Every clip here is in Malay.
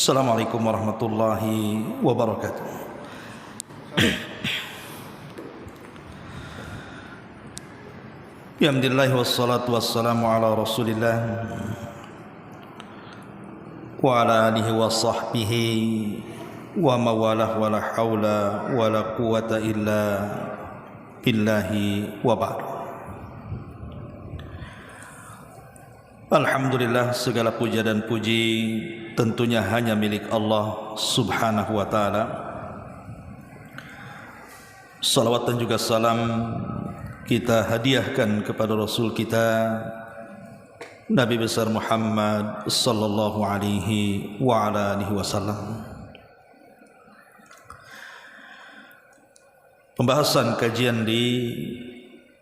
Assalamualaikum warahmatullahi wabarakatuh. Alhamdulillah wassalatu wassalamu ala Rasulillah wa ala alihi wa sahbihi wa mawalah wa la hawla wa la quwata illa billahi wa ba'd. Alhamdulillah, segala puja dan puji tentunya hanya milik Allah subhanahu wa ta'ala. Salawat dan juga salam kita hadiahkan kepada Rasul kita Nabi besar Muhammad sallallahu alaihi wa ala alihi wasallam. Pembahasan kajian di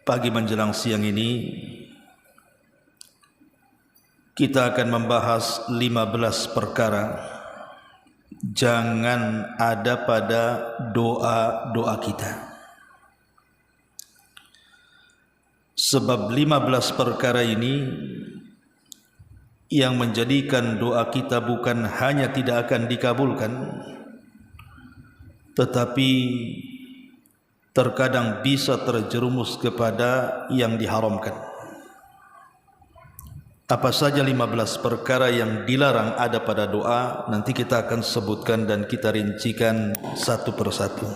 pagi menjelang siang ini, kita akan membahas 15 perkara jangan ada pada doa-doa kita. Sebab 15 perkara ini yang menjadikan doa kita bukan hanya tidak akan dikabulkan, tetapi terkadang bisa terjerumus kepada yang diharamkan. Apa saja 15 perkara yang dilarang ada pada doa, nanti kita akan sebutkan dan kita rincikan satu persatu.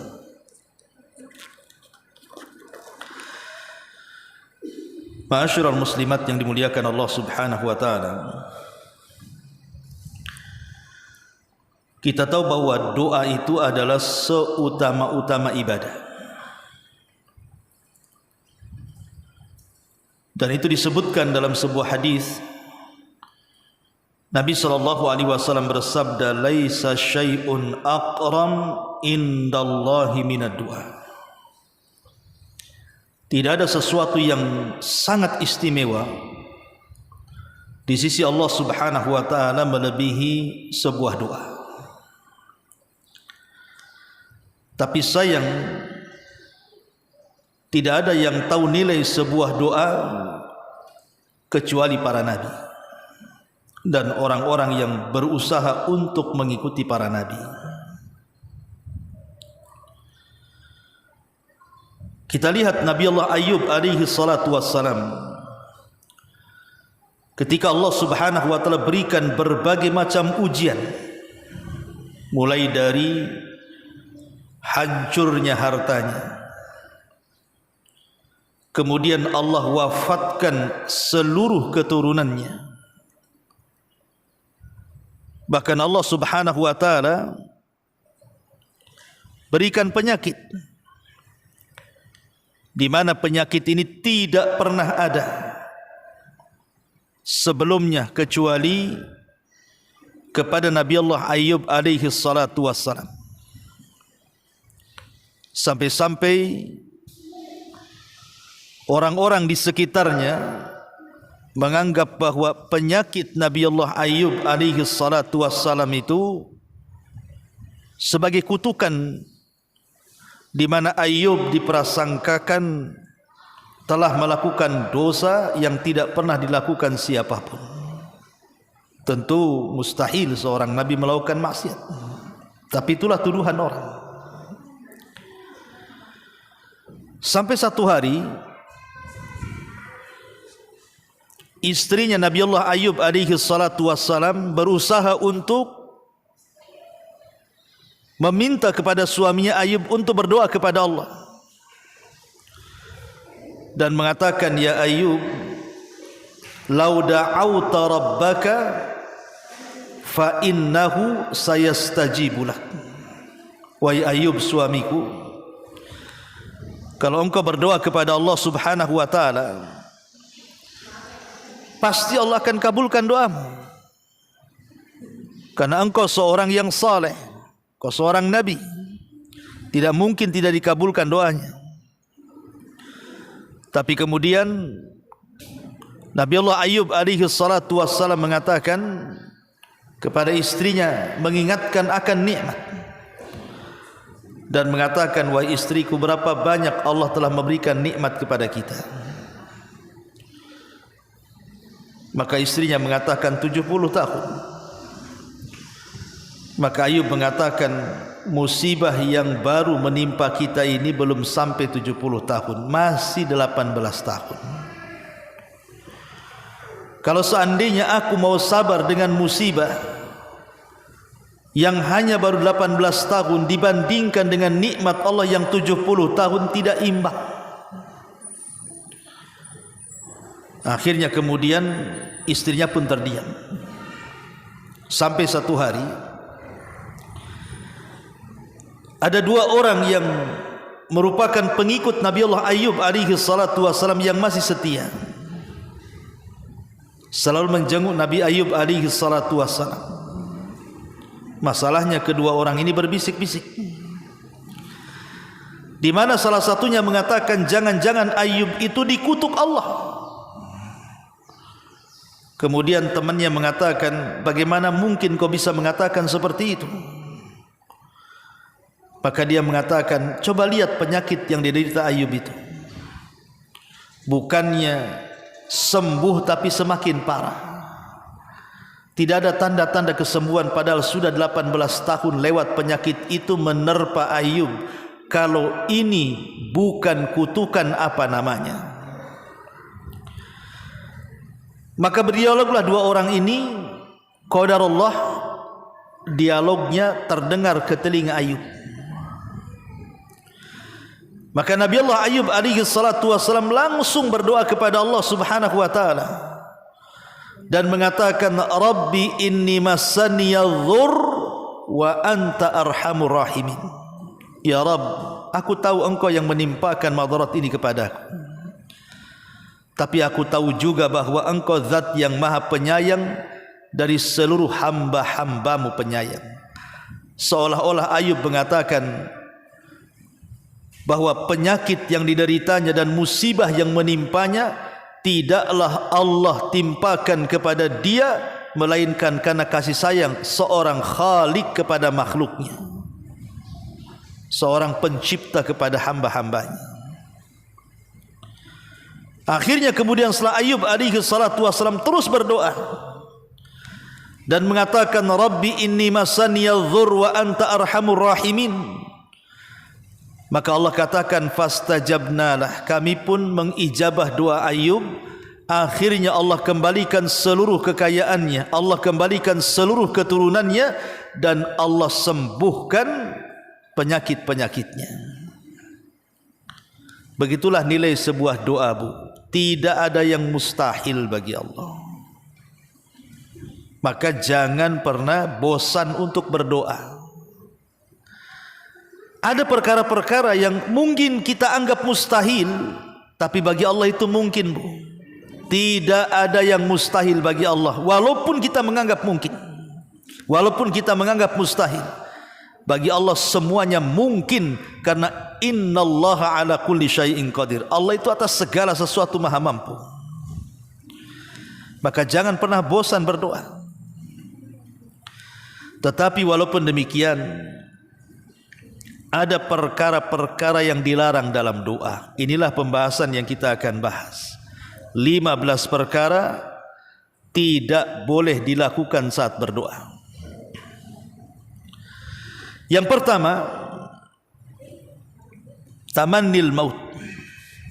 Ma'asyiral muslimat yang dimuliakan Allah subhanahu wa ta'ala, kita tahu bahwa doa itu adalah seutama-utama ibadah. Dan itu disebutkan dalam sebuah hadis. Nabi SAW bersabda, "Laisa syai'un aqram indallahi minad du'a." Tidak ada sesuatu yang sangat istimewa di sisi Allah Subhanahu wa taala melebihi sebuah doa. Tapi sayang, tidak ada yang tahu nilai sebuah doa kecuali para nabi dan orang-orang yang berusaha untuk mengikuti para nabi. Kita lihat Nabi Allah Ayub alaihi salatu wassalam, ketika Allah subhanahu wa ta'ala berikan berbagai macam ujian, mulai dari hancurnya hartanya, kemudian Allah wafatkan seluruh keturunannya, bahkan Allah subhanahu wa ta'ala berikan penyakit, di mana penyakit ini tidak pernah ada sebelumnya kecuali kepada Nabi Allah Ayub alaihi salatu wassalam. Sampai-sampai orang-orang di sekitarnya menganggap bahwa penyakit Nabi Allah Ayub alaihi salatu wassalam itu sebagai kutukan, di mana Ayub diprasangkakan telah melakukan dosa yang tidak pernah dilakukan siapapun. Tentu mustahil seorang nabi melakukan maksiat, tapi itulah tuduhan orang. Sampai satu hari istrinya Nabi Allah Ayub alaihi salatu wassalam berusaha untuk meminta kepada suaminya Ayub untuk berdoa kepada Allah dan mengatakan, "Ya Ayub, lau da'auta rabbaka fa innahu sayastajibu lak." Wahai Ayub suamiku, kalau engkau berdoa kepada Allah subhanahu wa ta'ala, pasti Allah akan kabulkan doamu, karena engkau seorang yang saleh, engkau seorang nabi, tidak mungkin tidak dikabulkan doanya. Tapi kemudian Nabi Allah Ayub alaihi salatu wassalam mengatakan kepada istrinya, mengingatkan akan nikmat dan mengatakan, "Wahai istriku, berapa banyak Allah telah memberikan nikmat kepada kita." Maka istrinya mengatakan 70 tahun. Maka Ayub mengatakan, musibah yang baru menimpa kita ini belum sampai 70 tahun, masih 18 tahun. Kalau seandainya aku mau sabar dengan musibah yang hanya baru 18 tahun dibandingkan dengan nikmat Allah yang 70 tahun, tidak imbang. Akhirnya kemudian istrinya pun terdiam. Sampai satu hari ada dua orang yang merupakan pengikut Nabi Allah Ayub alaihi salatu wasalam yang masih setia, selalu menjenguk Nabi Ayub alaihi salatu wasalam. Masalahnya kedua orang ini berbisik-bisik, di mana salah satunya mengatakan, jangan-jangan Ayub itu dikutuk Allah. Kemudian temannya mengatakan, bagaimana mungkin kau bisa mengatakan seperti itu? Maka dia mengatakan, coba lihat penyakit yang diderita Ayub itu. Bukannya sembuh tapi semakin parah. Tidak ada tanda-tanda kesembuhan, padahal sudah 18 tahun lewat penyakit itu menerpa Ayub. Kalau ini bukan kutukan, apa namanya? Maka berdialoglah dua orang ini. Qadarullah, dialognya terdengar ke telinga Ayub. Maka Nabi Allah Ayub alaihi salatu wasallam langsung berdoa kepada Allah subhanahu wa ta'ala dan mengatakan, Rabbi inni massaniyadh-dhurr wa anta arhamur rahimin. Ya Rabb, aku tahu engkau yang menimpakan madarat ini kepadaku, tapi aku tahu juga bahwa engkau zat yang maha penyayang dari seluruh hamba-hambamu penyayang. Seolah-olah Ayub mengatakan bahwa penyakit yang dideritanya dan musibah yang menimpanya tidaklah Allah timpakan kepada dia, melainkan karena kasih sayang seorang Khalik kepada makhluknya, seorang pencipta kepada hamba-hambanya. Akhirnya kemudian setelah Ayub alaihi salatu wasallam terus berdoa dan mengatakan, Rabbi inni massaniyadh-dhurr wa anta arhamur rahimin, maka Allah katakan, fastajabnalah, kami pun mengijabah doa Ayub. Akhirnya Allah kembalikan seluruh kekayaannya, Allah kembalikan seluruh keturunannya, dan Allah sembuhkan penyakit-penyakitnya. Begitulah nilai sebuah doa, Bu. Tidak ada yang mustahil bagi Allah. Maka jangan pernah bosan untuk berdoa. Ada perkara-perkara yang mungkin kita anggap mustahil, tapi bagi Allah itu mungkin, Bu. Tidak ada yang mustahil bagi Allah, walaupun kita menganggap mungkin, walaupun kita menganggap mustahil. Bagi Allah semuanya mungkin, karena innallaha ala kulli syai'in qadir. Allah itu atas segala sesuatu maha mampu. Maka jangan pernah bosan berdoa. Tetapi walaupun demikian, ada perkara-perkara yang dilarang dalam doa. Inilah pembahasan yang kita akan bahas. 15 perkara tidak boleh dilakukan saat berdoa. Yang pertama, tamannil maut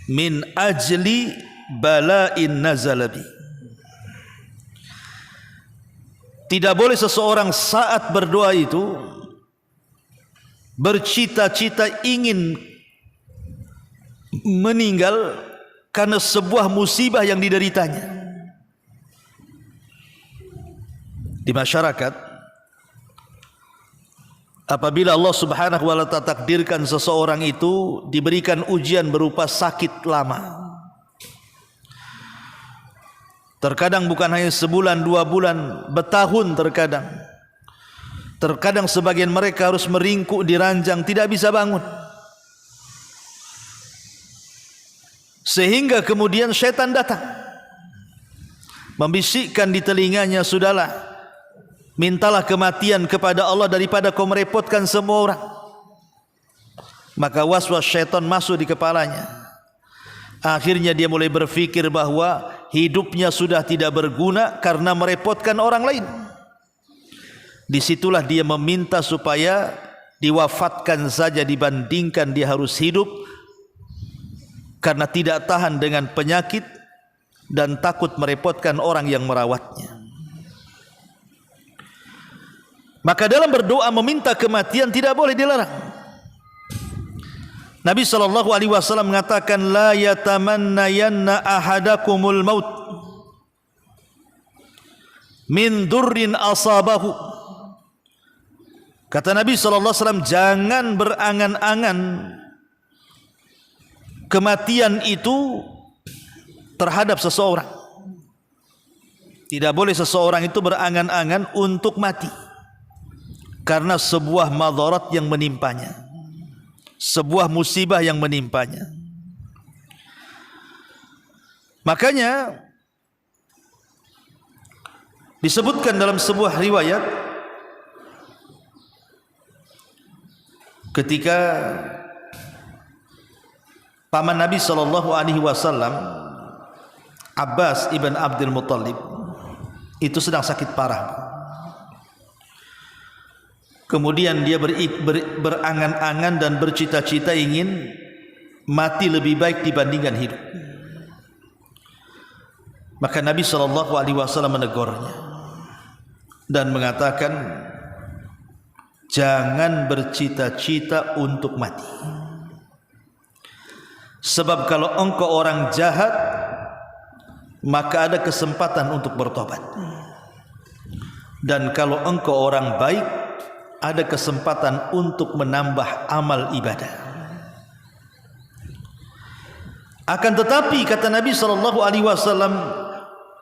min ajli bala'in nazalabi. Tidak boleh seseorang saat berdoa itu bercita-cita ingin meninggal karena sebuah musibah yang dideritanya. Di masyarakat, apabila Allah subhanahu wa ta'ala takdirkan seseorang itu diberikan ujian berupa sakit lama, terkadang bukan hanya sebulan, 2 bulan, bertahun terkadang. Terkadang sebagian mereka harus meringkuk di ranjang, tidak bisa bangun. Sehingga kemudian syaitan datang, membisikkan di telinganya, sudahlah, mintalah kematian kepada Allah daripada kau merepotkan semua orang. Maka waswas syaitan masuk di kepalanya. Akhirnya dia mulai berfikir bahwa hidupnya sudah tidak berguna karena merepotkan orang lain. disitulah dia meminta supaya diwafatkan saja dibandingkan dia harus hidup, karena tidak tahan dengan penyakit dan takut merepotkan orang yang merawatnya. Maka dalam berdoa meminta kematian tidak boleh dilarang. Nabi SAW mengatakan, la yatamannayanna ahadakumul maut min durrin asabahu. Kata Nabi SAW, jangan berangan-angan kematian itu terhadap seseorang. Tidak boleh seseorang itu berangan-angan untuk mati karena sebuah madarat yang menimpanya, sebuah musibah yang menimpanya. Makanya disebutkan dalam sebuah riwayat ketika paman Nabi SAW, Abbas ibn Abdul Muttalib, itu sedang sakit parah. Kemudian dia berangan-angan dan bercita-cita ingin mati lebih baik dibandingkan hidup. Maka Nabi SAW menegurnya dan mengatakan, jangan bercita-cita untuk mati. Sebab kalau engkau orang jahat, maka ada kesempatan untuk bertobat. Dan kalau engkau orang baik, ada kesempatan untuk menambah amal ibadah. Akan tetapi kata Nabi SAW,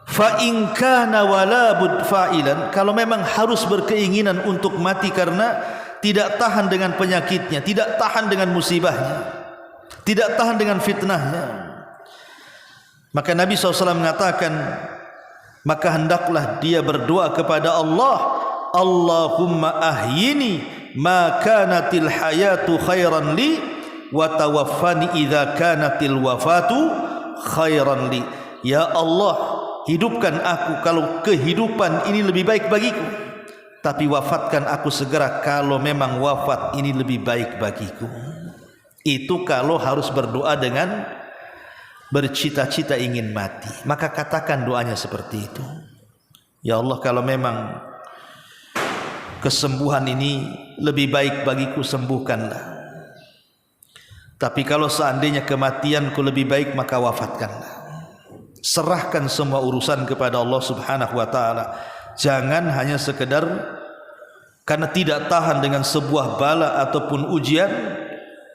fa in kana wala bud fa'ilan, kalau memang harus berkeinginan untuk mati karena tidak tahan dengan penyakitnya, tidak tahan dengan musibahnya, tidak tahan dengan fitnahnya, maka Nabi SAW mengatakan, maka hendaklah dia berdoa kepada Allah, Allahumma ahyini ma kanatil hayatu khairan li wa tawaffani idza kanatil wafatu khairan li. Ya Allah, hidupkan aku kalau kehidupan ini lebih baik bagiku, tapi wafatkan aku segera kalau memang wafat ini lebih baik bagiku. Itu kalau harus berdoa dengan bercita-cita ingin mati, maka katakan doanya seperti itu. Ya Allah, kalau memang kesembuhan ini lebih baik bagiku, sembuhkanlah. Tapi kalau seandainya kematianku lebih baik, maka wafatkanlah. Serahkan semua urusan kepada Allah Subhanahu wa taala. Jangan hanya sekedar karena tidak tahan dengan sebuah bala ataupun ujian,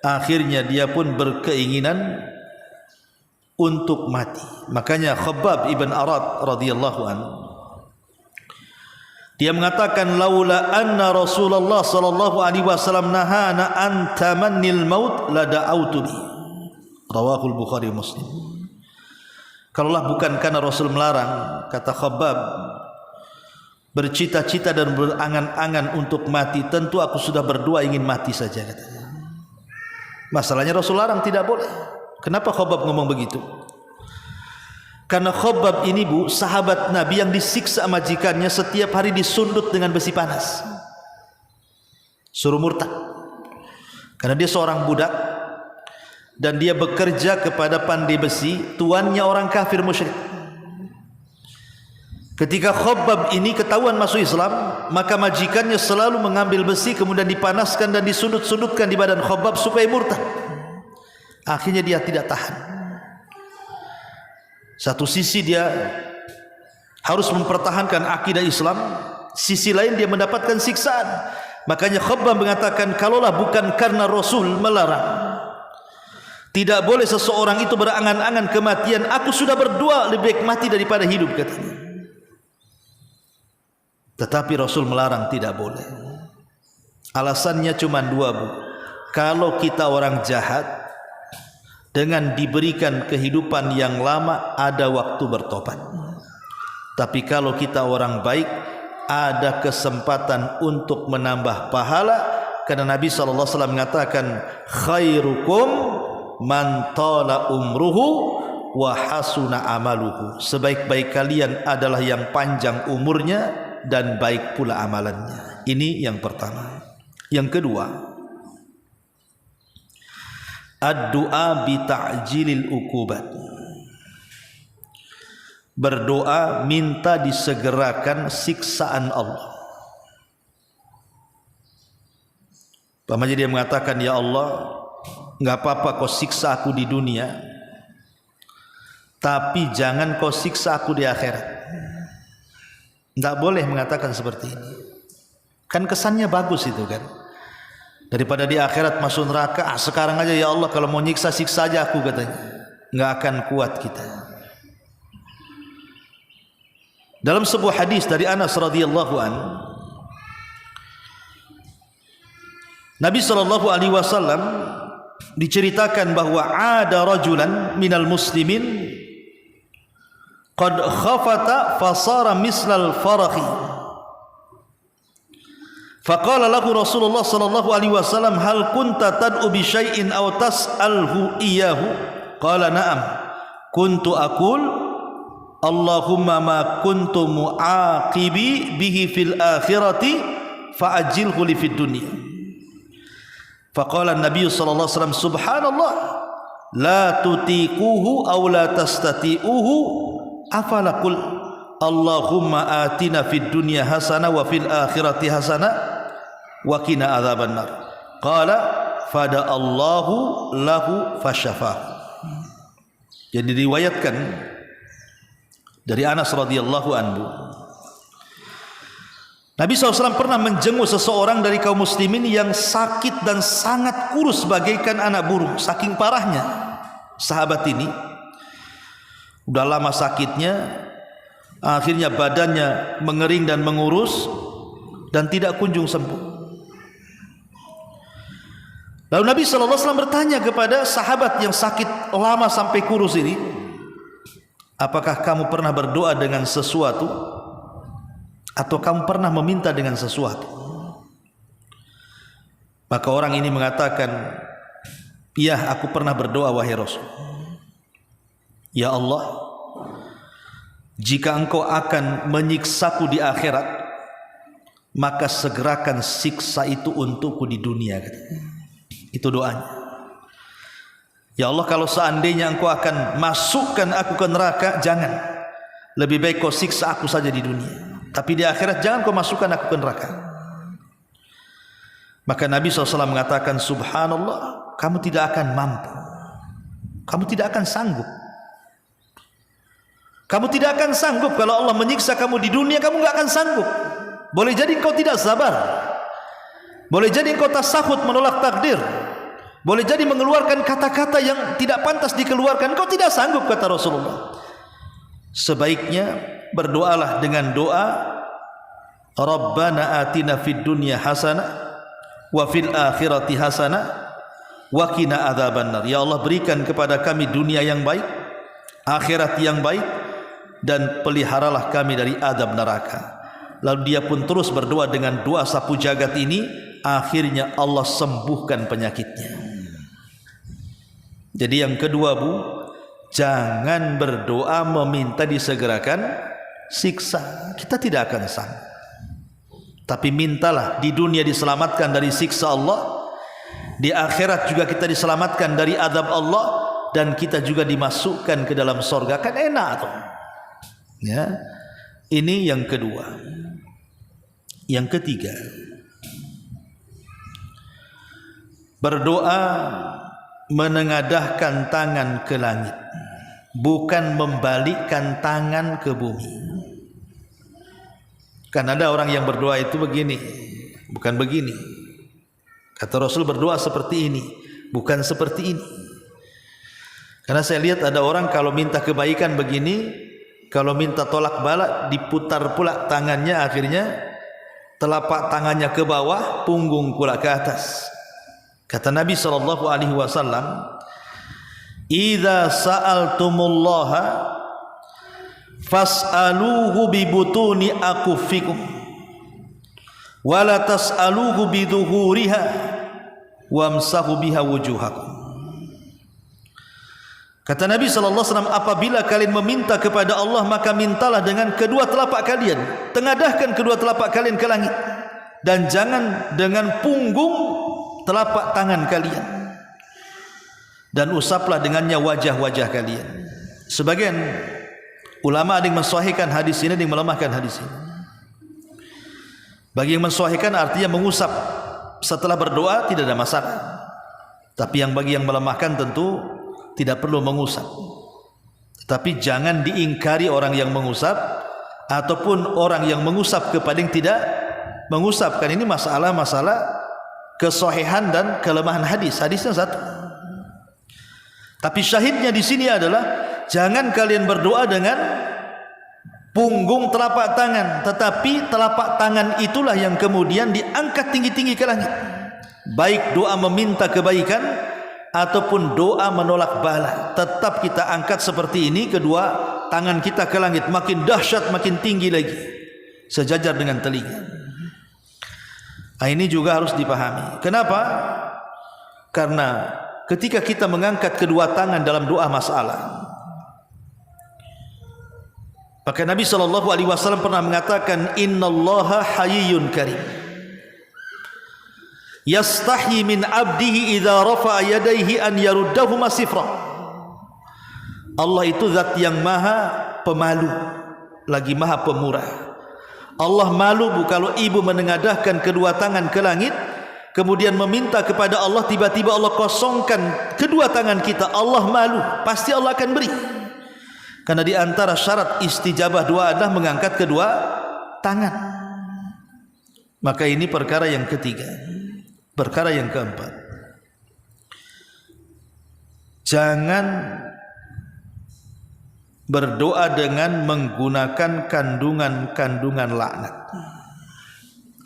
akhirnya dia pun berkeinginan untuk mati. Makanya Khabbab ibn Arad radhiyallahu anhu, dia mengatakan, laula anna Rasulullah sallallahu alaihi wasallam nahana an tamannil maut la da'autu bi. Rawahul Bukhari Muslim. Kalaulah bukan karena Rasul melarang, kata Khabbab, bercita-cita dan berangan-angan untuk mati, tentu aku sudah berdoa ingin mati saja, katanya. Masalahnya Rasul larang, tidak boleh. Kenapa Khabbab ngomong begitu? Karena Khabbab ini, Bu, sahabat Nabi yang disiksa majikannya, setiap hari disundut dengan besi panas, suruh murtad. Karena dia seorang budak dan dia bekerja kepada pandai besi, tuannya orang kafir musyrik. Ketika Khabbab ini ketahuan masuk Islam, maka majikannya selalu mengambil besi kemudian dipanaskan dan disundut-sundutkan di badan Khabbab supaya murtad. Akhirnya dia tidak tahan. Satu sisi dia harus mempertahankan akidah Islam, sisi lain dia mendapatkan siksaan. Makanya Khabbab mengatakan, kalaulah bukan karena Rasul melarang, tidak boleh seseorang itu berangan-angan kematian, aku sudah berdoa lebih baik mati daripada hidup, katanya. Tetapi Rasul melarang, tidak boleh. Alasannya cuma dua, Bu. Kalau kita orang jahat, dengan diberikan kehidupan yang lama, ada waktu bertobat. Tapi kalau kita orang baik, ada kesempatan untuk menambah pahala. Karena Nabi SAW mengatakan, khairukum man tala umruhu wa hasuna amaluhu. Sebaik-baik kalian adalah yang panjang umurnya dan baik pula amalannya. Ini yang pertama. Yang kedua, ad-du'a bi ta'jilil uqubat. Berdoa minta disegerakan siksaan Allah. Pamannya dia mengatakan, ya Allah, enggak apa-apa kau siksa aku di dunia, tapi jangan kau siksa aku di akhirat. Enggak boleh mengatakan seperti ini. Kan kesannya bagus itu kan. Daripada di akhirat masuk neraka, sekarang aja ya Allah kalau mau nyiksa siksa aja aku, katanya. Enggak akan kuat kita. Dalam sebuah hadis dari Anas radhiyallahu an, Nabi SAW diceritakan bahwa ada rajulan minal muslimin qad khafata fasara mislal farakhi. Faqala lahu Rasulullah sallallahu alaihi wasallam, hal kunta tad'u bi syai'in aw tas'alhu iyyahu? Qala na'am. Kuntu aqul Allahumma ma kuntu mu'aqibi bihi fil akhirati fa'ajilhu li fid dunya. Faqala an-nabiy sallallahu alaihi wasallam, subhanallah, la tutiquhu aw la tastati'uhu, afala qul Allahumma atina fid dunya hasanah wa fil akhirati hasanah wa qina adzaban nar. Qala fada Allahu lahu fasyafa. Jadi diriwayatkan dari Anas radhiyallahu anhu, Nabi SAW pernah menjenguk seseorang dari kaum muslimin yang sakit dan sangat kurus bagaikan anak burung. Saking parahnya sahabat ini, udah lama sakitnya, akhirnya badannya mengering dan mengurus dan tidak kunjung sembuh. Lalu Nabi SAW bertanya kepada sahabat yang sakit lama sampai kurus ini, apakah kamu pernah berdoa dengan sesuatu atau kamu pernah meminta dengan sesuatu? Maka orang ini mengatakan, iya, aku pernah berdoa wahai Rasul. Ya Allah, jika engkau akan menyiksaku di akhirat, maka segerakan siksa itu untukku di dunia. Itu doanya. Ya Allah, kalau seandainya engkau akan masukkan aku ke neraka, jangan. Lebih baik kau siksa aku saja di dunia, tapi di akhirat jangan kau masukkan aku ke neraka. Maka Nabi SAW mengatakan, subhanallah, kamu tidak akan mampu, kamu tidak akan sanggup. Kamu tidak akan sanggup. Kalau Allah menyiksa kamu di dunia, kamu tidak akan sanggup. Boleh jadi engkau tidak sabar, boleh jadi engkau tasahud, menolak takdir, boleh jadi mengeluarkan kata-kata yang tidak pantas dikeluarkan. Engkau tidak sanggup, kata Rasulullah. Sebaiknya berdoalah dengan doa, Rabbana atina fid dunya hasanah wa fil akhirati hasanah wa qina adzabannar. Ya Allah, berikan kepada kami dunia yang baik, akhirat yang baik, dan peliharalah kami dari azab neraka. Lalu dia pun terus berdoa dengan doa sapu jagat ini. Akhirnya Allah sembuhkan penyakitnya. Jadi yang kedua, Bu, jangan berdoa meminta disegerakan siksa. Kita tidak akan sanggup. Tapi mintalah di dunia diselamatkan dari siksa Allah, di akhirat juga kita diselamatkan dari azab Allah, dan kita juga dimasukkan ke dalam surga. Kan enak tuh. Ya. Ini yang kedua. Yang ketiga, berdoa menengadahkan tangan ke langit, bukan membalikkan tangan ke bumi. Kan ada orang yang berdoa itu begini, bukan begini. Kata Rasul, berdoa seperti ini, bukan seperti ini. Karena saya lihat ada orang kalau minta kebaikan begini, kalau minta tolak bala diputar pula tangannya, akhirnya telapak tangannya ke bawah, punggung pula ke atas. Kata Nabi SAW, idza sa'altumullaha fas'aluhu bi butuni akufikum wa la tas'aluhu bi dhuhuriha wamsahu biha wujuhakum. Kata Nabi SAW, apabila kalian meminta kepada Allah, maka mintalah dengan kedua telapak kalian, tengadahkan kedua telapak kalian ke langit. dan jangan dengan punggung telapak tangan kalian, dan usaplah dengannya wajah-wajah kalian. Sebagian ulama ada yang mensahihkan hadis ini, ada yang melemahkan hadis ini. Bagi yang mensahihkan artinya mengusap setelah berdoa tidak ada masalah. Tapi bagi yang melemahkan tentu tidak perlu mengusap. Tapi jangan diingkari orang yang mengusap ataupun orang yang mengusap kepada yang tidak mengusap. Kan ini masalah kesahihan dan kelemahan hadis. Hadisnya satu. Tapi syahidnya di sini adalah jangan kalian berdoa dengan punggung telapak tangan, tetapi telapak tangan itulah yang kemudian diangkat tinggi-tinggi ke langit. Baik doa meminta kebaikan ataupun doa menolak bala, tetap kita angkat seperti ini, kedua tangan kita ke langit, makin dahsyat, makin tinggi lagi, sejajar dengan telinga. Ini juga harus dipahami. Kenapa? Karena ketika kita mengangkat kedua tangan dalam doa masalah, maka Nabi SAW pernah mengatakan, Innallaha hayyun karim, yastahi min abdihi idza rafa'a yadayhi an yaruddahuma sifra. Allah itu zat yang maha pemalu lagi maha pemurah. Allah malu kalau ibu menengadahkan kedua tangan ke langit, kemudian meminta kepada Allah, tiba-tiba Allah kosongkan kedua tangan kita. Allah malu, pasti Allah akan beri. Karena di antara syarat istijabah doa adalah mengangkat kedua tangan. Maka ini perkara yang ketiga. Perkara yang keempat, jangan berdoa dengan menggunakan kandungan-kandungan laknat.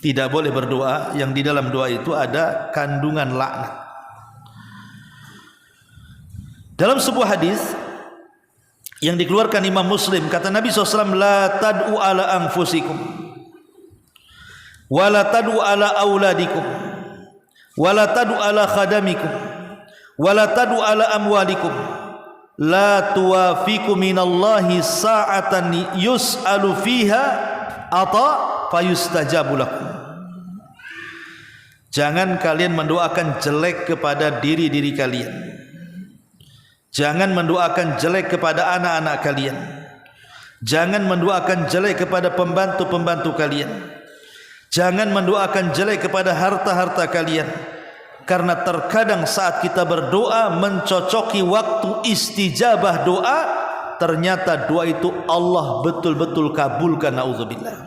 Tidak boleh berdoa yang di dalam doa itu ada kandungan laknat. Dalam sebuah hadis yang dikeluarkan Imam Muslim, kata Nabi SAW, la tad'u ala anfusikum wa la tad'u ala auladikum wa la tad'u ala khadamikum wa la tad'u ala amwalikum la tuwafiku minallahi sa'atan yus'alu fiha ata fayustajabu lakum. Jangan kalian mendoakan jelek kepada diri-diri kalian. Jangan mendoakan jelek kepada anak-anak kalian. Jangan mendoakan jelek kepada pembantu-pembantu kalian. Jangan mendoakan jelek kepada harta-harta kalian. Karena terkadang saat kita berdoa mencocoki waktu istijabah doa, ternyata doa itu Allah betul-betul kabulkan. Na'udzubillah.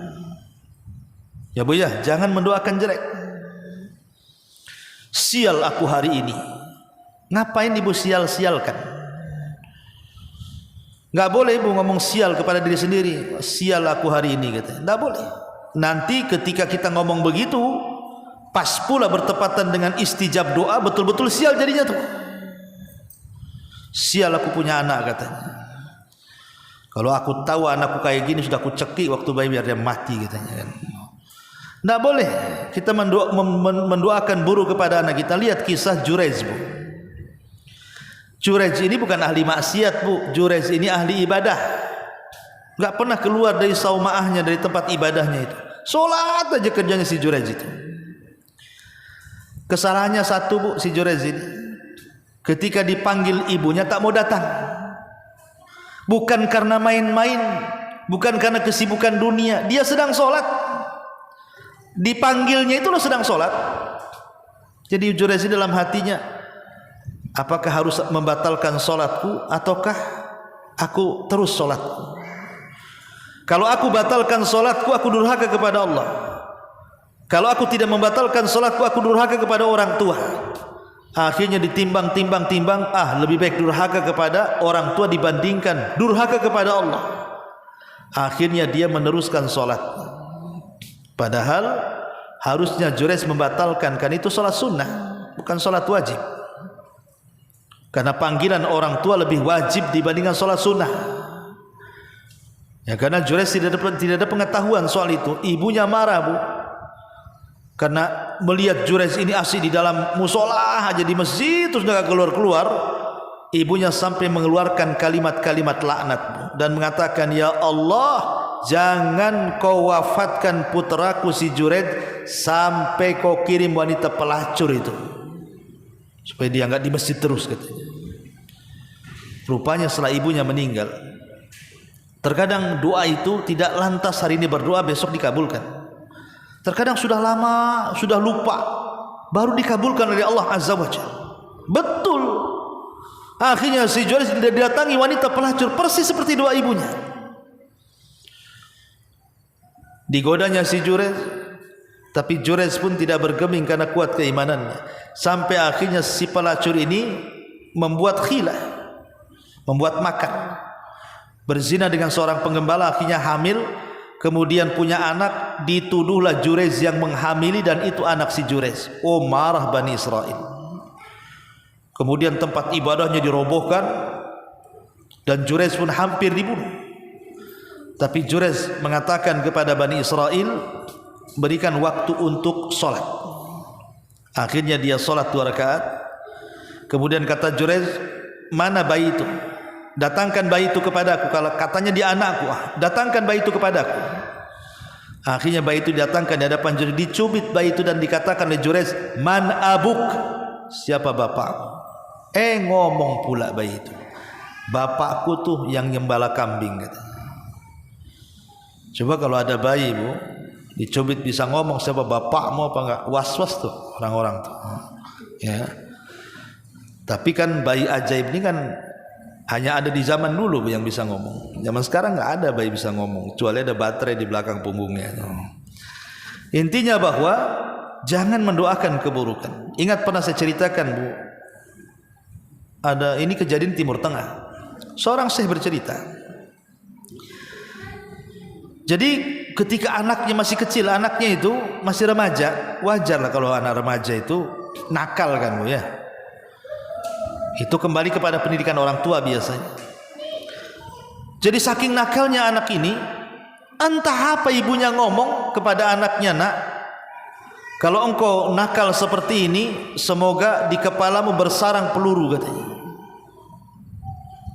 Ya Bu ya, jangan mendoakan jelek. Sial aku hari ini. Ngapain ibu sial-sialkan? Enggak boleh ibu ngomong sial kepada diri sendiri. Sial aku hari ini katanya. Enggak boleh. Nanti ketika kita ngomong begitu, pas pula bertepatan dengan istijab doa, betul-betul sial jadinya tuh. Sial aku punya anak katanya. Kalau aku tahu anakku kayak gini, sudah aku cekik waktu bayi biar dia mati katanya kan. Enggak boleh kita mendoakan buruk kepada anak kita. Lihat kisah Jurayj Bu. Jurayj ini bukan ahli maksiat Bu. Jurayj ini ahli ibadah. Enggak pernah keluar dari saumaahnya, dari tempat ibadahnya itu. Salat aja kerjanya si Jurayj itu. Kesalahannya satu Bu, si Jurayj ini. Ketika dipanggil ibunya tak mau datang. Bukan karena main-main, bukan karena kesibukan dunia. Dia sedang sholat. Dipanggilnya itu lo sedang sholat. Jadi Jurayj dalam hatinya, apakah harus membatalkan sholatku ataukah aku terus sholatku? Kalau aku batalkan sholatku, aku durhaka kepada Allah. Kalau aku tidak membatalkan sholatku, aku durhaka kepada orang tua. Akhirnya ditimbang-timbang, lebih baik durhaka kepada orang tua dibandingkan durhaka kepada Allah. Akhirnya dia meneruskan sholat. Padahal harusnya Jurayj membatalkan, kan itu sholat sunnah, bukan sholat wajib. Karena panggilan orang tua lebih wajib dibandingkan sholat sunnah. Ya, karena Jurayj tidak ada pengetahuan soal itu. Ibunya marah Bu, karena melihat Jurayj ini asik di dalam musola aja di masjid terus enggak keluar-keluar. Ibunya sampai mengeluarkan kalimat-kalimat laknat Bu, dan mengatakan, ya Allah, jangan kau wafatkan putraku si Jureid sampai kau kirim wanita pelacur itu supaya dia enggak di masjid terus katanya. Rupanya setelah ibunya meninggal, terkadang doa itu tidak lantas hari ini berdoa besok dikabulkan. Terkadang sudah lama, sudah lupa, baru dikabulkan oleh Allah Azza wa Jalla. Betul. Akhirnya si Jureid didatangi wanita pelacur persis seperti doa ibunya. Digodanya si Jureid, tapi Jureid pun tidak bergeming karena kuat keimanannya. Sampai akhirnya si pelacur ini membuat khilah, membuat makar, berzina dengan seorang penggembala, akhirnya hamil, kemudian punya anak, dituduhlah Jureid yang menghamili dan itu anak si Jureid. Oh, marah Bani Israel. Kemudian tempat ibadahnya dirobohkan dan Jureid pun hampir dibunuh. Tapi Jureid mengatakan kepada Bani Israel, berikan waktu untuk sholat. Akhirnya dia sholat 2 rakaat. Kemudian kata Jureid, mana bayi itu? Datangkan bayi itu kepadaku. Kalau katanya dia anakku, datangkan bayi itu kepadaku. Akhirnya bayi itu datangkan di hadapan Jureid, dicubit bayi itu dan dikatakan oleh Jureid, man abuk? Siapa bapakmu? Ngomong pula bayi itu, bapakku tuh yang nyembala kambing katanya. Coba kalau ada bayi bu dicubit bisa ngomong siapa bapakmu apa enggak, was-was tuh orang-orang tuh ya. Tapi kan bayi ajaib ini kan hanya ada di zaman dulu yang bisa ngomong. Zaman sekarang nggak ada bayi bisa ngomong, kecuali ada baterai di belakang punggungnya. Intinya bahwa jangan mendoakan keburukan. Ingat pernah saya ceritakan bu, ada ini kejadian Timur Tengah. Seorang syekh bercerita. Jadi ketika anaknya masih kecil, anaknya itu masih remaja, wajar lah kalau anak remaja itu nakal kan bu ya. Itu kembali kepada pendidikan orang tua biasanya. Jadi saking nakalnya anak ini, entah apa ibunya ngomong kepada anaknya, nak, kalau engkau nakal seperti ini, semoga di kepalamu bersarang peluru katanya.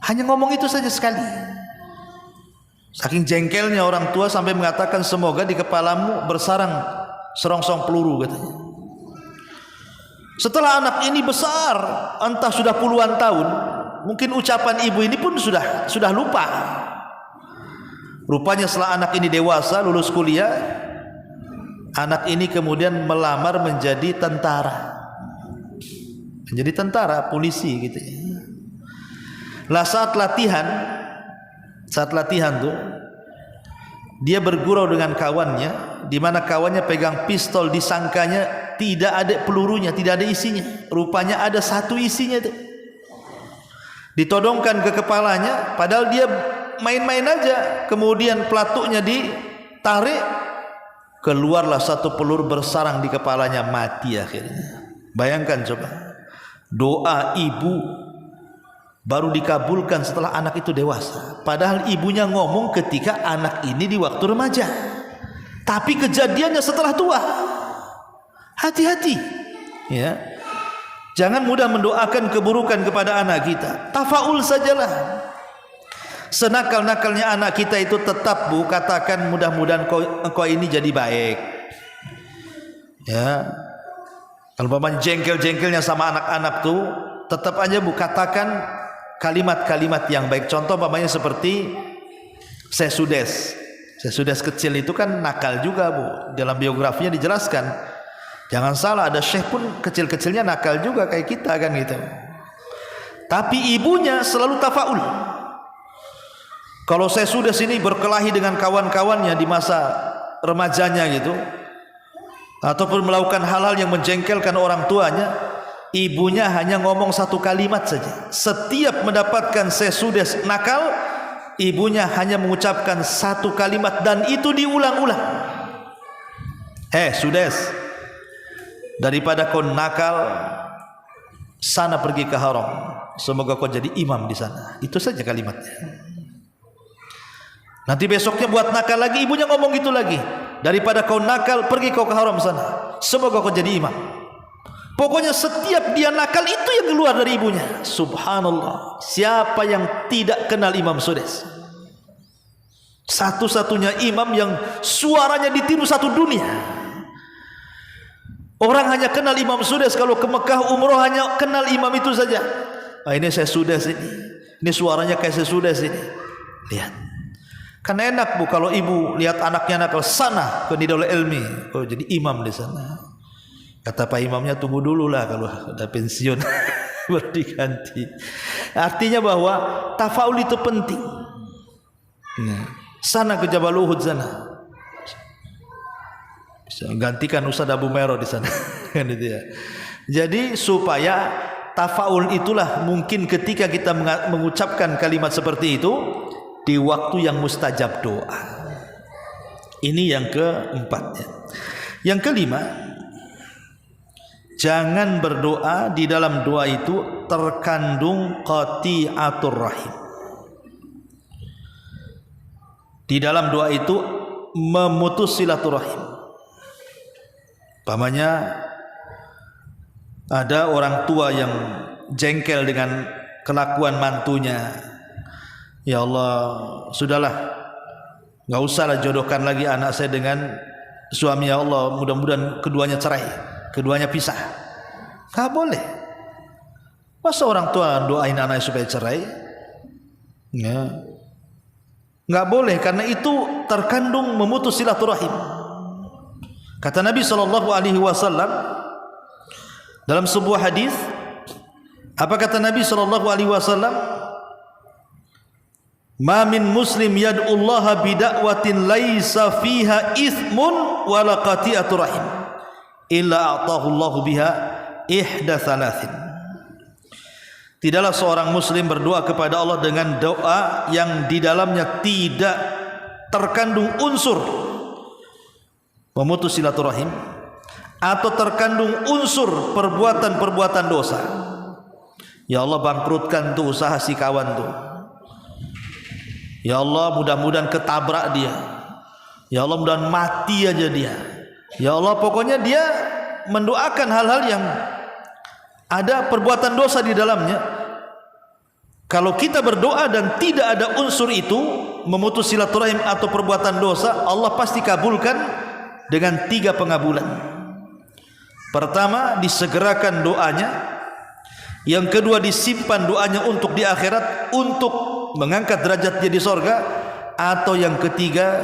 Hanya ngomong itu saja sekali. Saking jengkelnya orang tua sampai mengatakan semoga di kepalamu bersarang serongsong peluru katanya. Setelah anak ini besar, entah sudah puluhan tahun, mungkin ucapan ibu ini pun sudah lupa. Rupanya setelah anak ini dewasa, lulus kuliah, anak ini kemudian melamar menjadi tentara. Menjadi tentara, polisi gitu ya. Lah saat latihan tuh dia bergurau dengan kawannya, di mana kawannya pegang pistol, disangkanya tidak ada pelurunya, tidak ada isinya. Rupanya ada satu isinya itu. Ditodongkan ke kepalanya, padahal dia main-main aja. Kemudian pelatuknya ditarik, keluarlah satu peluru bersarang di kepalanya, mati akhirnya. Bayangkan coba, doa ibu baru dikabulkan setelah anak itu dewasa. Padahal ibunya ngomong ketika anak ini di waktu remaja, tapi kejadiannya setelah tua. Hati-hati ya, jangan mudah mendoakan keburukan kepada anak kita. Tafaul sajalah. Senakal-nakalnya anak kita itu tetap bu, katakan mudah-mudahan engkau ini jadi baik ya. Kalau paman jengkel-jengkelnya sama anak-anak tuh, tetap aja bu katakan kalimat-kalimat yang baik. Contoh pamannya seperti Sesudes kecil itu kan nakal juga bu. Dalam biografinya dijelaskan, jangan salah, ada syekh pun kecil-kecilnya nakal juga kayak kita kan gitu. Tapi ibunya selalu tafaul. Kalau Sesudes ini berkelahi dengan kawan-kawannya di masa remajanya gitu, ataupun melakukan hal-hal yang menjengkelkan orang tuanya, ibunya hanya ngomong satu kalimat saja. Setiap mendapatkan Sesudes nakal, ibunya hanya mengucapkan satu kalimat dan itu diulang-ulang. Sudes, daripada kau nakal, sana pergi ke haram, semoga kau jadi imam di sana. Itu saja kalimatnya. Nanti besoknya buat nakal lagi, ibunya ngomong gitu lagi, daripada kau nakal, pergi kau ke haram sana, semoga kau jadi imam. Pokoknya setiap dia nakal itu yang keluar dari ibunya. Subhanallah, siapa yang tidak kenal Imam Sudes? Satu-satunya imam yang suaranya ditiru satu dunia. Orang hanya kenal Imam Sudais, kalau ke Mekah umroh hanya kenal imam itu saja. Ini saya Sudais ini suaranya kayak saya Sudais ini. Lihat. Kan enak Bu kalau ibu lihat anaknya nakal, sana ke Nidal Ilmi, oh jadi imam di sana. Kata Pak Imamnya, tunggu dulu lah kalau udah pensiun baru diganti. Artinya bahwa tafaul itu penting. Nah, sana ke Jabal Uhud sana. Bisa gantikan Ustaz Abu Mero di sana. Kan itu ya. Jadi supaya tafaul itulah mungkin ketika kita mengucapkan kalimat seperti itu di waktu yang mustajab doa. Ini yang keempat ya. Yang kelima, jangan berdoa di dalam doa itu terkandung qati'atur rahim. Di dalam doa itu memutus silaturahim. Pamannya ada orang tua yang jengkel dengan kelakuan mantunya. Ya Allah, sudahlah, nggak usahlah jodohkan lagi anak saya dengan suami, ya Allah, mudah-mudahan keduanya cerai, keduanya pisah. Nggak boleh. Masa orang tua doain anaknya supaya cerai? Ya. Nggak boleh, karena itu terkandung memutus silaturahim. Kata Nabi SAW dalam sebuah hadis, apa kata Nabi SAW? Ma min muslim yad'ullaha bida'watin laisa fiha ithmun wala qati'atur rahim illa a'tahu Allahu biha ihda thalathin. Tidaklah seorang muslim berdoa kepada Allah dengan doa yang di dalamnya tidak terkandung unsur memutus silaturahim atau terkandung unsur perbuatan-perbuatan dosa. Ya Allah, bangkrutkan tuh usaha si kawan tuh. Ya Allah, mudah-mudahan ketabrak dia. Ya Allah, mudah-mudahan mati aja dia. Ya Allah, pokoknya dia mendoakan hal-hal yang ada perbuatan dosa di dalamnya. Kalau kita berdoa dan tidak ada unsur itu memutus silaturahim atau perbuatan dosa, Allah pasti kabulkan dengan 3 pengabulan. Pertama, disegerakan doanya. Yang kedua, disimpan doanya untuk di akhirat, untuk mengangkat derajatnya di sorga. Atau yang ketiga,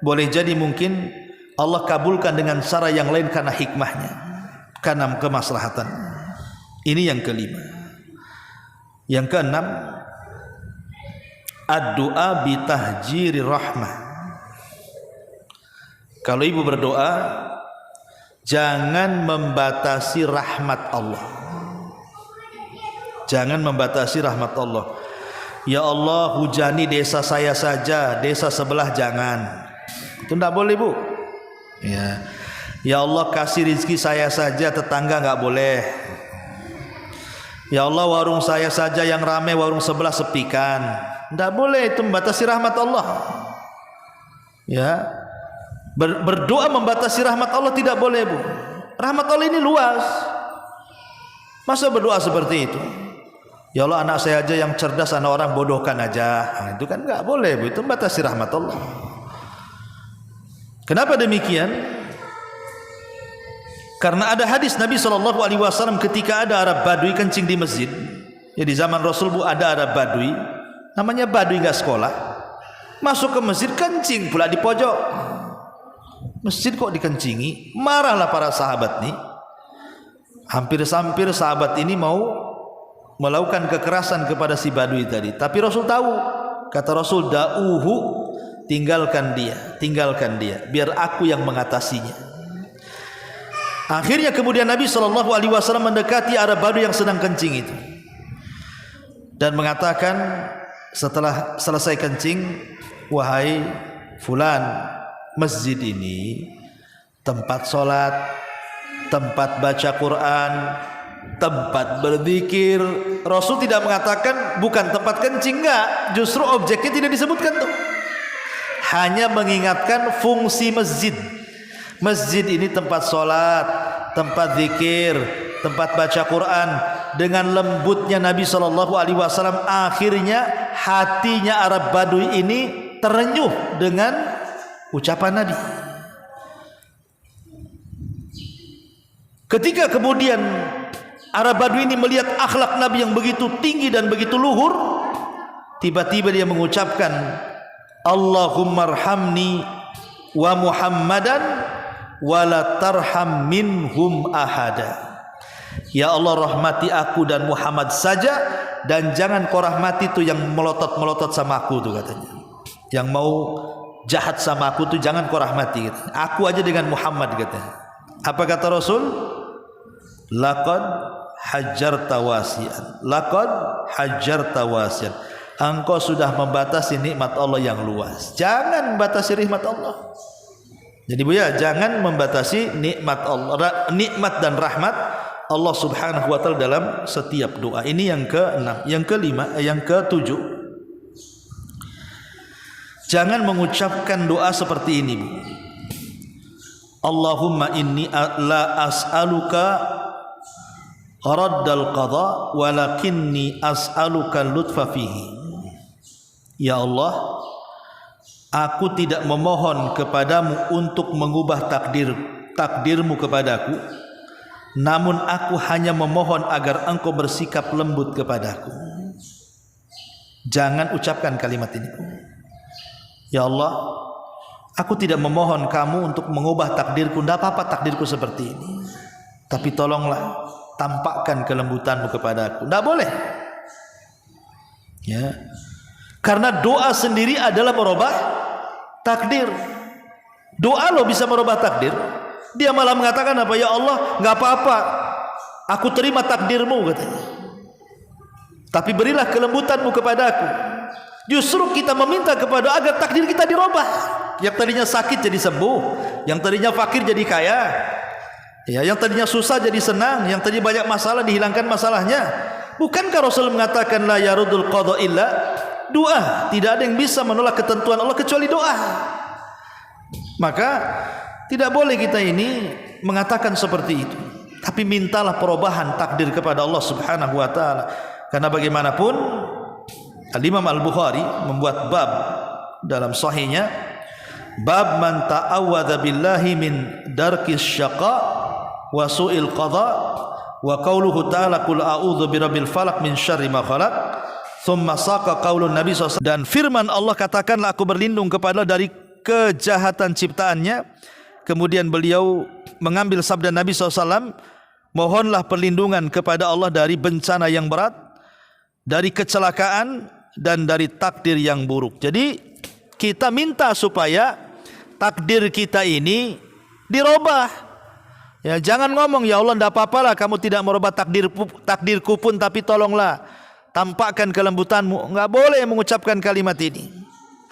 boleh jadi mungkin Allah kabulkan dengan cara yang lain karena hikmahnya, karena kemaslahatan. Ini yang kelima. Yang keenam, ad-du'a bitahjiri rahmah. Kalau ibu berdoa, jangan membatasi rahmat Allah. Jangan membatasi rahmat Allah. Ya Allah, hujani desa saya saja, desa sebelah jangan. Itu tidak boleh Bu. Ya. Ya Allah, kasih rezeki saya saja, tetangga nggak boleh. Ya Allah, warung saya saja yang ramai, warung sebelah sepikan. Tidak boleh, itu membatasi rahmat Allah. Ya. Berdoa membatasi rahmat Allah tidak boleh Bu. Rahmat Allah ini luas. Masa berdoa seperti itu? Ya Allah, anak saya aja yang cerdas, anak orang bodohkan aja. Nah, itu kan nggak boleh Bu. Itu membatasi rahmat Allah. Kenapa demikian? Karena ada hadis Nabi SAW ketika ada Arab Badui kencing di masjid. Ya, di zaman Rasul Bu ada Arab Badui, namanya Badui nggak sekolah, masuk ke masjid kencing pula di pojok. Masjid kok dikencingi? Marahlah para sahabat nih. Hampir-hampir sahabat ini mau melakukan kekerasan kepada si Badui tadi. Tapi Rasul tahu. Kata Rasul, da'uhu, tinggalkan dia, biar aku yang mengatasinya. Akhirnya kemudian Nabi SAW mendekati Arab Badui yang sedang kencing itu dan mengatakan setelah selesai kencing, wahai fulan, masjid ini tempat sholat, tempat baca Quran, tempat berzikir. Rasul tidak mengatakan bukan tempat kencing, enggak. Justru objeknya tidak disebutkan tuh. Hanya mengingatkan fungsi masjid. Masjid ini tempat sholat, tempat zikir, tempat baca Quran. Dengan lembutnya Nabi SAW, akhirnya hatinya Arab Badui ini terenyuh dengan ucapan Nabi. Ketika kemudian Arab Badui ini melihat akhlak Nabi yang begitu tinggi dan begitu luhur, tiba-tiba dia mengucapkan, Allahumma arhamni wa Muhammadan wa la tarham minhum ahada. Ya Allah, rahmati aku dan Muhammad saja, dan jangan kau rahmati tuh yang melotot-melotot sama aku tuh, katanya. Yang mau jahat sama aku tuh jangan kau rahmati, katanya. Aku aja dengan Muhammad, katanya. Apa kata Rasul? Laqad hajjarta wasi'an. Laqad hajjarta wasi'an. Engkau sudah membatasi nikmat Allah yang luas. Jangan membatasi nikmat Allah. Jadi Buya, jangan membatasi nikmat Allah, nikmat dan rahmat Allah Subhanahu wa taala dalam setiap doa. Ini yang ke-6, yang ke-5, yang ke-7. Jangan mengucapkan doa seperti ini, Bu. Allahumma inni la as'aluka raddal qada walakinni as'aluka lutfa fihi. Ya Allah, aku tidak memohon kepadamu untuk mengubah takdirmu kepadaku, namun aku hanya memohon agar engkau bersikap lembut kepadaku. Jangan ucapkan kalimat ini. Ya Allah, aku tidak memohon kamu untuk mengubah takdirku. Tidak apa-apa takdirku seperti ini, tapi tolonglah tampakkan kelembutanmu kepadaku. Tidak boleh, ya. Karena doa sendiri adalah merubah takdir. Doa lo bisa merubah takdir. Dia malah mengatakan apa? Ya Allah, nggak apa-apa, aku terima takdirmu, katanya. Tapi berilah kelembutanmu kepadaku. Justru kita meminta kepada agar takdir kita dirubah. Yang tadinya sakit jadi sembuh, yang tadinya fakir jadi kaya, ya, yang tadinya susah jadi senang, yang tadi banyak masalah dihilangkan masalahnya. Bukankah Rasul mengatakan la yarudul qada illa doa? Tidak ada yang bisa menolak ketentuan Allah kecuali doa. Maka tidak boleh kita ini mengatakan seperti itu, tapi mintalah perubahan takdir kepada Allah Subhanahu wa taala. Karena bagaimanapun Al-Imam Al-Bukhari membuat bab dalam sahihnya, bab man ta'awwadza billahi min darkis syaqa wa su'il qada wa qauluhu ta'ala qul a'udzu birabbil falaq min syarri ma khalaq thumma saqa qaulun nabi SAW. Dan firman Allah, katakanlah aku berlindung kepada dari kejahatan ciptaannya. Kemudian beliau mengambil sabda Nabi SAW, mohonlah perlindungan kepada Allah dari bencana yang berat, dari kecelakaan, dan dari takdir yang buruk. Jadi kita minta supaya takdir kita ini dirubah. Ya, jangan ngomong ya Allah tidak apa-apalah kamu tidak merubah takdirku pun, tapi tolonglah tampakkan kelembutanmu. Enggak boleh mengucapkan kalimat ini.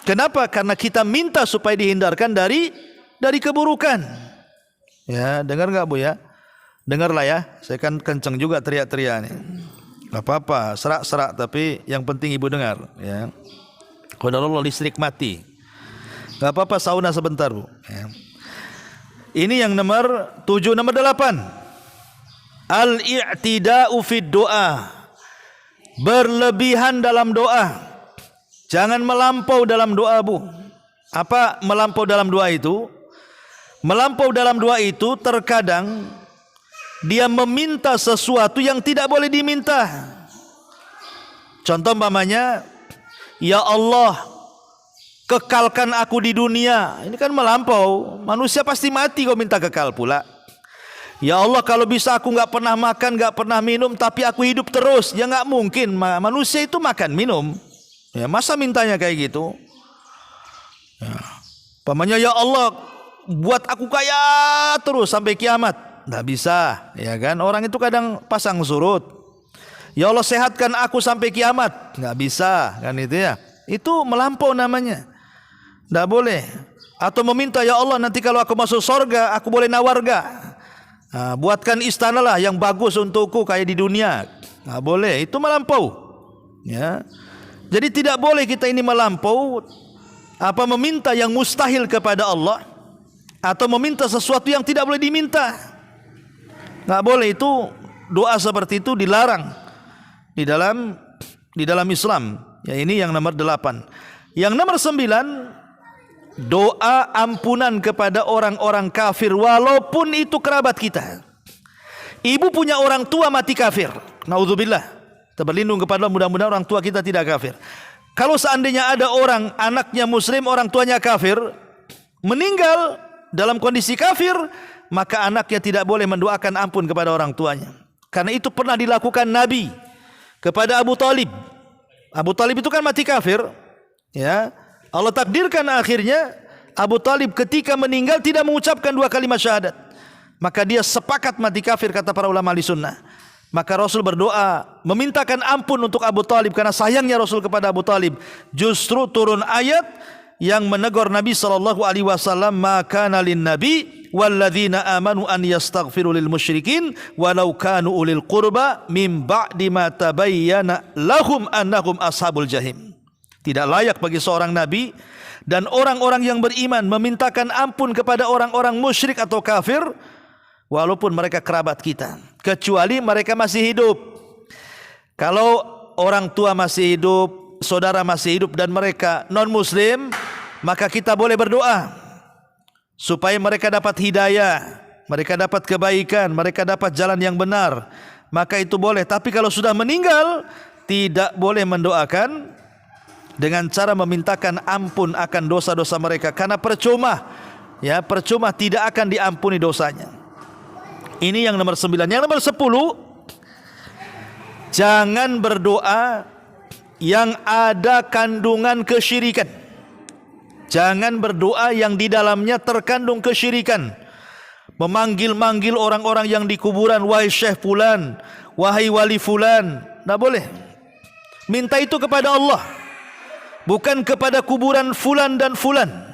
Kenapa? Karena kita minta supaya dihindarkan dari keburukan. Ya, dengar enggak Bu ya? Dengarlah ya. Saya kan kenceng juga teriak-teriak nih. Enggak apa-apa, serak-serak, tapi yang penting Ibu dengar ya. Qadarullah listrik mati. Enggak apa-apa, sauna sebentar Bu ya. Ini yang nomor 7. Nomor 8, al-i'tida'u fid doa, berlebihan dalam doa. Jangan melampau dalam doa Bu. Apa melampau dalam doa itu? Melampau dalam doa itu terkadang dia meminta sesuatu yang tidak boleh diminta. Contoh umpamanya, ya Allah, kekalkan aku di dunia. Ini kan melampau. Manusia pasti mati, kau minta kekal pula. Ya Allah, kalau bisa aku nggak pernah makan, nggak pernah minum, tapi aku hidup terus. Ya nggak mungkin. Manusia itu makan minum. Ya, masa mintanya kayak gitu? Ya. Umpamanya ya Allah, buat aku kaya terus sampai kiamat. Nggak bisa, ya kan? Orang itu kadang pasang surut. Ya Allah, sehatkan aku sampai kiamat. Nggak bisa, kan itu ya? Itu melampau namanya. Nggak boleh. Atau meminta ya Allah, nanti kalau aku masuk surga, aku boleh nawarga. Nah, buatkan istana lah yang bagus untukku kayak di dunia. Nggak boleh, itu melampau. Ya. Jadi tidak boleh kita ini melampau, apa meminta yang mustahil kepada Allah, atau meminta sesuatu yang tidak boleh diminta. Nggak boleh, itu doa seperti itu dilarang di dalam Islam. Ya, ini yang nomor 8. Yang nomor 9, doa ampunan kepada orang-orang kafir walaupun itu kerabat kita. Ibu punya orang tua mati kafir, naudzubillah, kita berlindung kepada Allah, mudah-mudahan orang tua kita tidak kafir. Kalau seandainya ada orang anaknya muslim, orang tuanya kafir, meninggal dalam kondisi kafir, maka anaknya tidak boleh mendoakan ampun kepada orang tuanya. Karena itu pernah dilakukan Nabi kepada Abu Talib. Abu Talib itu kan mati kafir, ya. Allah takdirkan akhirnya Abu Talib ketika meninggal tidak mengucapkan 2 kalimat syahadat. Maka dia sepakat mati kafir, kata para ulama ahli sunnah. Maka Rasul berdoa memintakan ampun untuk Abu Talib karena sayangnya Rasul kepada Abu Talib. Justru turun ayat yang menegur Nabi SAW, maka nalin nabi walladzina amanu an yastaghfiru lil musyrikin walau kanu ulil qurba mim ba'di ma tabayyana lahum annahum ashabul jahim. Tidak layak bagi seorang nabi dan orang-orang yang beriman memintakan ampun kepada orang-orang musyrik atau kafir walaupun mereka kerabat kita, kecuali mereka masih hidup. Kalau orang tua masih hidup, saudara masih hidup dan mereka non muslim, maka kita boleh berdoa supaya mereka dapat hidayah, mereka dapat kebaikan, mereka dapat jalan yang benar, maka itu boleh. Tapi kalau sudah meninggal, tidak boleh mendoakan dengan cara memintakan ampun akan dosa-dosa mereka, karena percuma, ya, percuma, tidak akan diampuni dosanya. Ini yang nomor 9. Yang nomor 10, jangan berdoa yang ada kandungan kesyirikan. Jangan berdoa yang di dalamnya terkandung kesyirikan. Memanggil-manggil orang-orang yang di kuburan, wahai Syekh fulan, wahai wali fulan, tidak boleh. Minta itu kepada Allah, bukan kepada kuburan fulan dan fulan.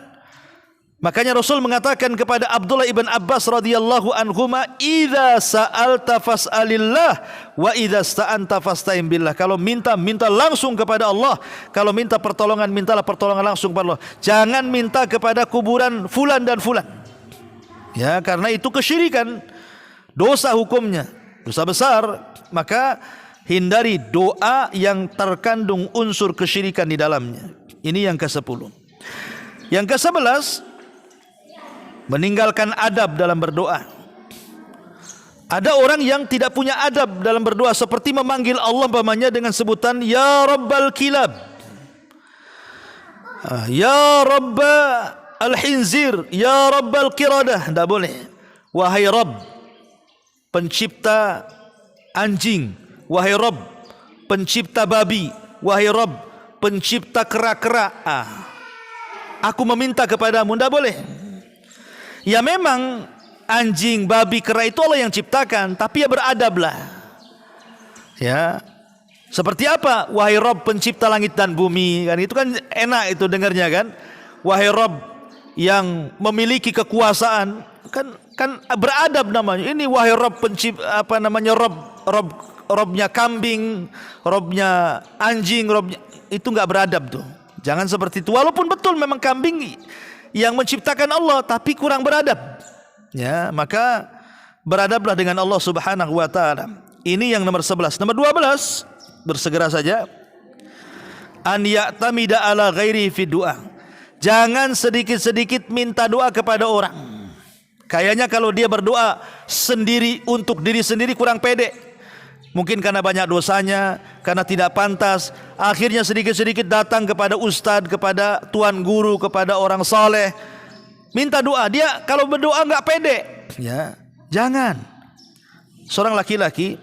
Makanya Rasul mengatakan kepada Abdullah ibn Abbas radhiyallahu anhuma, idza sa'alta fas'alillah wa idza sta'anta fasta'in billah. Kalau minta, minta langsung kepada Allah. Kalau minta pertolongan, mintalah pertolongan langsung kepada Allah. Jangan minta kepada kuburan fulan dan fulan. Ya, karena itu kesyirikan, dosa hukumnya, dosa besar. Maka hindari doa yang terkandung unsur kesyirikan di dalamnya. Ini yang ke-10. Yang ke-11, meninggalkan adab dalam berdoa. Ada orang yang tidak punya adab dalam berdoa, seperti memanggil Allah umpamanya dengan sebutan ya Rabbal Kilab, ya Rabba Al-Hinzir, ya Rabbal Qiradah. Tidak boleh. Wahai Rabb pencipta anjing, wahai Rabb pencipta babi, wahai Rabb pencipta kera-kera, aku meminta kepadamu. Tidak boleh. Ya memang anjing, babi, kera itu Allah yang ciptakan, tapi ya beradablah. Ya. Seperti apa? Wahai Rabb pencipta langit dan bumi, kan itu kan enak itu dengarnya kan. Wahai Rabb yang memiliki kekuasaan, kan beradab namanya. Ini wahai Rabb pencipta Rabbnya kambing, Rabbnya anjing, Rabbnya, itu enggak beradab tuh. Jangan seperti itu. Walaupun betul memang kambing yang menciptakan Allah, tapi kurang beradab. Ya, maka beradablah dengan Allah Subhanahu wa taala. Ini yang nomor 11. Nomor 12, bersegera saja. An ya'tamida ala ghairi fi du'a. Jangan sedikit-sedikit minta doa kepada orang. Kayaknya kalau dia berdoa sendiri untuk diri sendiri kurang pede. Mungkin karena banyak dosanya, karena tidak pantas, akhirnya sedikit-sedikit datang kepada ustadz, kepada tuan guru, kepada orang saleh, minta doa. Dia kalau berdoa enggak pede, ya jangan. Seorang laki-laki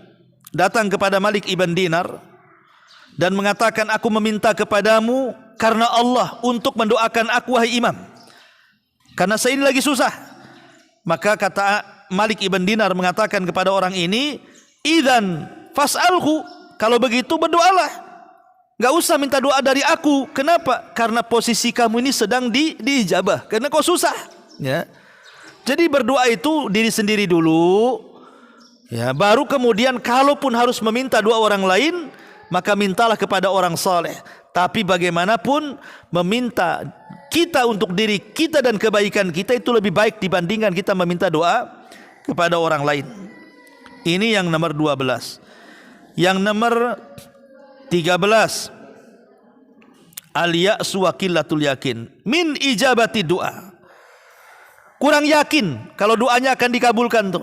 datang kepada Malik ibn Dinar dan mengatakan, aku meminta kepadamu karena Allah untuk mendoakan aku wahai imam, karena saya ini lagi susah. Maka kata Malik ibn Dinar mengatakan kepada orang ini, idzan fas'alhu, kalau begitu berdoalah, enggak usah minta doa dari aku. Kenapa? Karena posisi kamu ini sedang diijabah, karena kau susah, ya. Jadi berdoa itu diri sendiri dulu, ya, baru kemudian kalaupun harus meminta doa orang lain, maka mintalah kepada orang saleh. Tapi bagaimanapun meminta kita untuk diri kita dan kebaikan kita itu lebih baik dibandingkan kita meminta doa kepada orang lain. Ini yang nomor 12. Yang nomor 13, Al-ya'su wa qillatul yakin min ijabati doa. Kurang yakin kalau doanya akan dikabulkan tuh.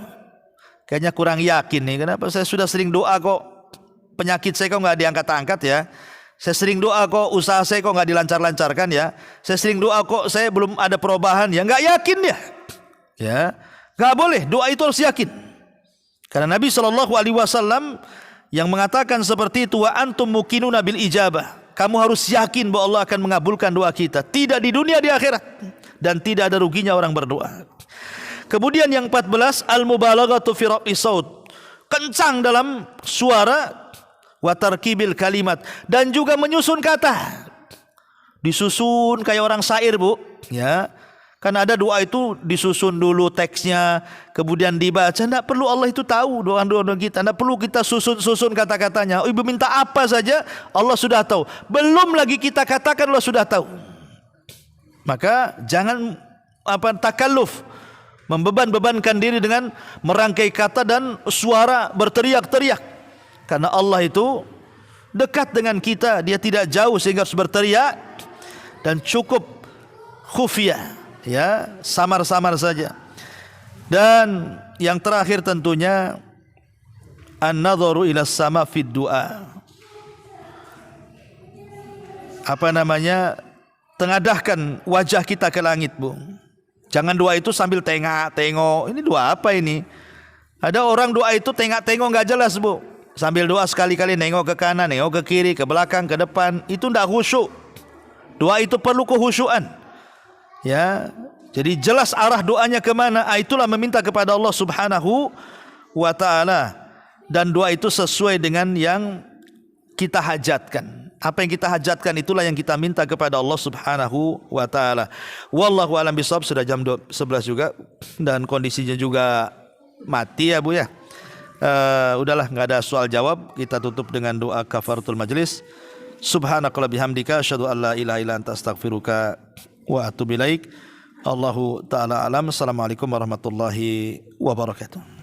Kayaknya kurang yakin nih. Kenapa saya sudah sering doa kok penyakit saya kok nggak diangkat-angkat ya. Saya sering doa kok usaha saya kok nggak dilancar-lancarkan ya. Saya sering doa kok saya belum ada perubahan ya. Nggak yakin ya. Ya, nggak boleh. Doa itu harus yakin. Karena Nabi SAW yang mengatakan seperti itu, wa antum muqinuna bil ijabah. Kamu harus yakin bahwa Allah akan mengabulkan doa kita. Tidak di dunia, di akhirat. Dan tidak ada ruginya orang berdoa. Kemudian yang 14, al-mubalaghatu fi raf'i saut. Kencang dalam suara, wa tarkibil kalimat, dan juga menyusun kata. Disusun kayak orang syair, Bu, ya. Kan ada doa itu disusun dulu teksnya, kemudian dibaca. Tidak perlu Allah itu tahu doa-doa kita. Tidak perlu kita susun kata-katanya. Oh, ibu minta apa saja, Allah sudah tahu. Belum lagi kita katakan, Allah sudah tahu. Maka jangan takalluf, membeban-bebankan diri dengan merangkai kata dan suara berteriak-teriak. Karena Allah itu dekat dengan kita, Dia tidak jauh sehingga harus berteriak, dan cukup khufiyah. Ya, samar-samar saja. Dan yang terakhir tentunya an-nadharu ila sama fid du'a. Tengadahkan wajah kita ke langit, Bu. Jangan doa itu sambil tengok. Ini doa apa ini? Ada orang doa itu tengok enggak jelas, Bu. Sambil doa sekali-kali nengok ke kanan, nengok ke kiri, ke belakang, ke depan. Itu enggak khusyuk. Doa itu perlu kehusyuan. Ya, jadi jelas arah doanya kemana. Itulah meminta kepada Allah Subhanahu wa ta'ala. Dan doa itu sesuai dengan yang kita hajatkan. Apa yang kita hajatkan itulah yang kita minta kepada Allah Subhanahu wa ta'ala. Wallahu a'lam bishawab. Sudah jam 11 juga, dan kondisinya juga mati ya, Bu ya. Udahlah, nggak ada soal jawab. Kita tutup dengan doa kafaratul majlis. Subhanakallahumma bihamdika asyhadu an la ilaha illa anta astaghfiruka wa atubu ilaik. Allahu ta'ala alam. Assalamualaikum warahmatullahi wabarakatuh.